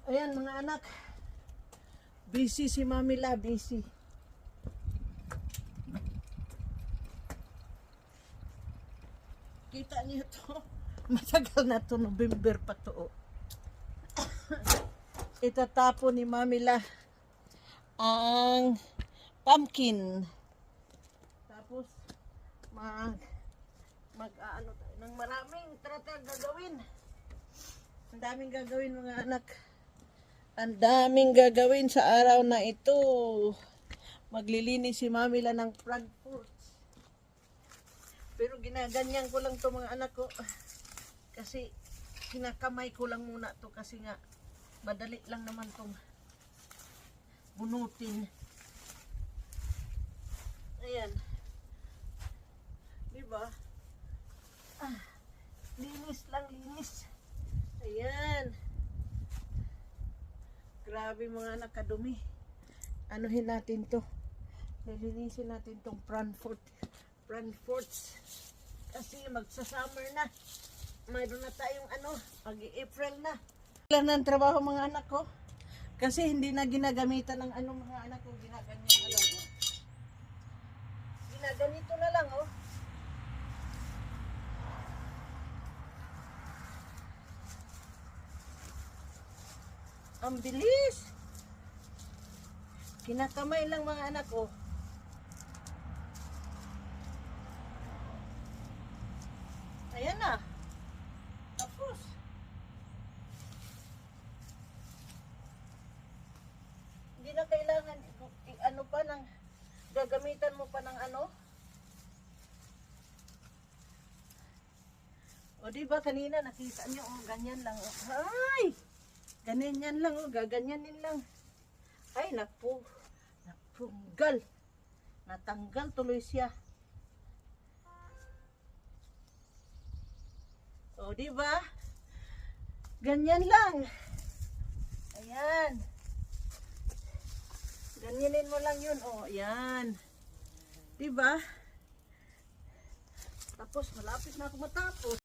Ayan mga anak. Busy si Mami La, busy. Kita niyo to. Matagal na to, November pa to. Itatapo ni Mami La ang pumpkin. Tapos ano tayo ng maraming gagawin. Ang daming gagawin mga anak. Ang daming gagawin sa araw na ito. Maglilinis si Mami La ng Frankfurt. Pero ginaganyan ko lang to mga anak ko. Kasi kinakamay ko lang muna to kasi nga madali lang naman tong bunutin. Ayan. Diba? Linis lang, linis. Ayan. Grabe mga anak, kadumi. Anuhin natin to. Nilinisin natin tong Frankfurts. Kasi magsa-summer na. Mayroon na tayong mag-April na. Wala na ang trabaho mga anak ko. Kasi hindi na ginagamitan ng mga anak ko. Ginaganyan na lang. Ginaganito na lang oh. Ang bilis. Kinakamay lang mga anak ko. Ayan na. Tapos. Hindi na kailangan gagamitan mo pa ng O diba kanina nakita niyo ganyan lang oh. Ay! Ganyan lang oh, gaganyanin lang. Ay napunggal. Natanggal tuloy siya. O, diba? Ganyan lang. Ayan. Ganyanin mo lang yun. O, ayan. Diba? Tapos, malapit na ako matapos.